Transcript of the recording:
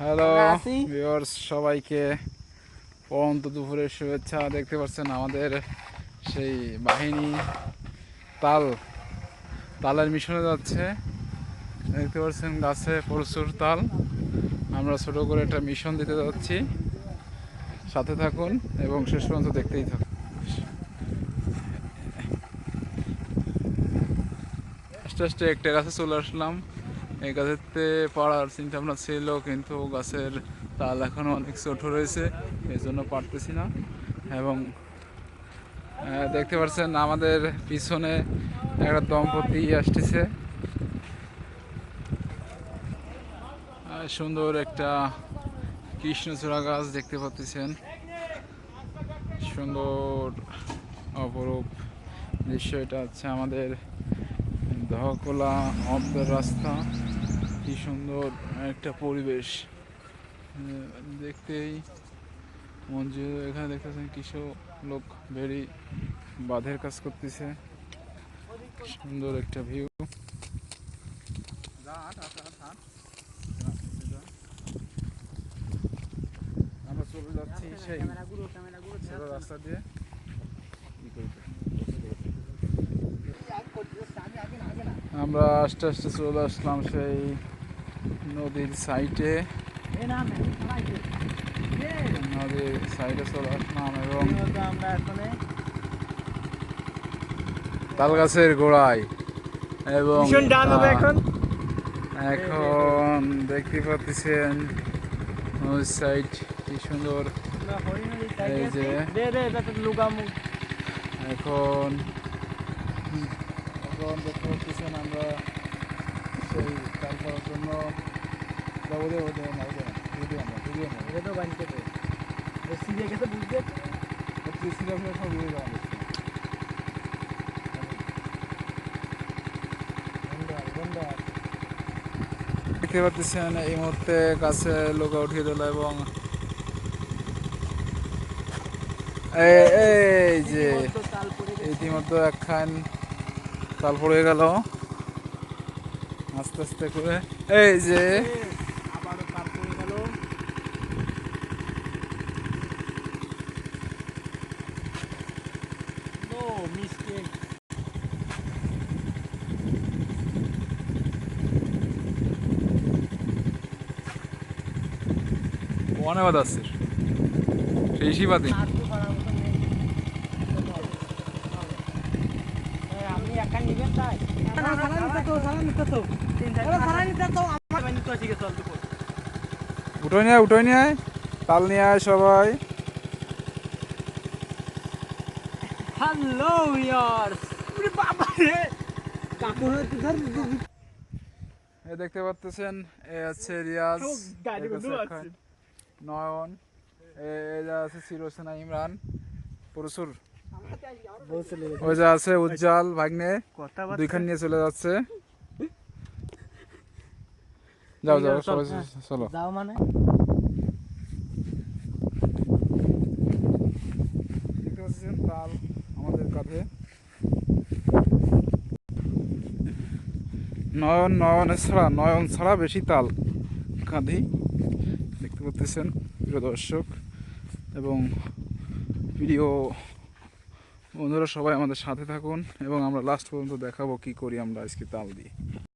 Hello viewers, সবাইকে পরন্ত দুপুরের শুভেচ্ছা। দেখতে পাচ্ছেন আমাদের সেই বাহিনী তালের মিশনে যাচ্ছে। দেখতে পাচ্ছেন গাছে প্রচুর তাল। আমরা ছোট করে একটা মিশন দিতে যাচ্ছি। সাথে থাকুন এবং শেষ পর্যন্ত দেখতেই থাকুন। আস্তে আস্তে একটা গাছে চলে আসলাম। এই গাছেতে পাড়ার চিন্তা ভাবনা ছিল, কিন্তু গাছের তাল এখনো অনেক ছোট রয়েছে, এই জন্য পারতেছি না। এবং দেখতে পাচ্ছেন আমাদের পিছনে একটা দম্পতি আসতেছে। সুন্দর একটা কৃষ্ণচূড়া গাছ দেখতে পাচ্ছেন। সুন্দর অপরূপ দৃশ্য। এটা হচ্ছে আমাদের দহকলা অব্দের রাস্তা। কি সুন্দর একটা পরিবেশ দেখতেই মঞ্জু। এখানে দেখতেছেন কিছু লোক ভেরি বাঁধের কাজ করতেছে। সুন্দর একটা ভিউ। আমরা চলে যাচ্ছি সেই রাস্তা দিয়ে। আমরা আস্তে আস্তে চলে আসলাম সেই নদীর সাইডে চলে আসলাম এবং তাল গাছের গোড়ায়। এবং এখন দেখতে পাচ্ছেন নদীর সাইড কি সুন্দর। এই যে এখন দেখতে পাচ্ছেন আমরা সেই তাল করার জন্য দেখতে পাচ্ছেন এই মুহূর্তে কাছে লোক উঠিয়ে দিল। এবং এই যে ইতিমধ্যে একখান তাল পড়ে গেল আস্তে আস্তে করে। এই যে অনেক আছে সেই শিবাদি। উঠোই নিয়ে তাল নিয়ে আয় সবাই। হ্যালো ভিউয়ার্স, দেখতে পাচ্ছেন এ আছে রিয়াজ, নয়ন, এরা আছে সিরোসেনা, ইমরান, প্রচুর। ওই যে আছে উজ্জ্বল ভাগ্নে, দুইখান নিয়ে চলে যাচ্ছে। যাও যাও সবাই চলো। যাও মানে দেখতে পাচ্ছেন তাল আমাদের কাঁধে। নয়ন ছাড়া বেশি তাল কাঁধি। দেখতে পাচ্ছেন প্রিয় দর্শক এবং প্রিয় বন্ধুরা, সবাই আমাদের সাথে থাকুন এবং আমরা লাস্ট পর্যন্ত দেখাবো কি করি আমরা আজকে তাল দিয়ে।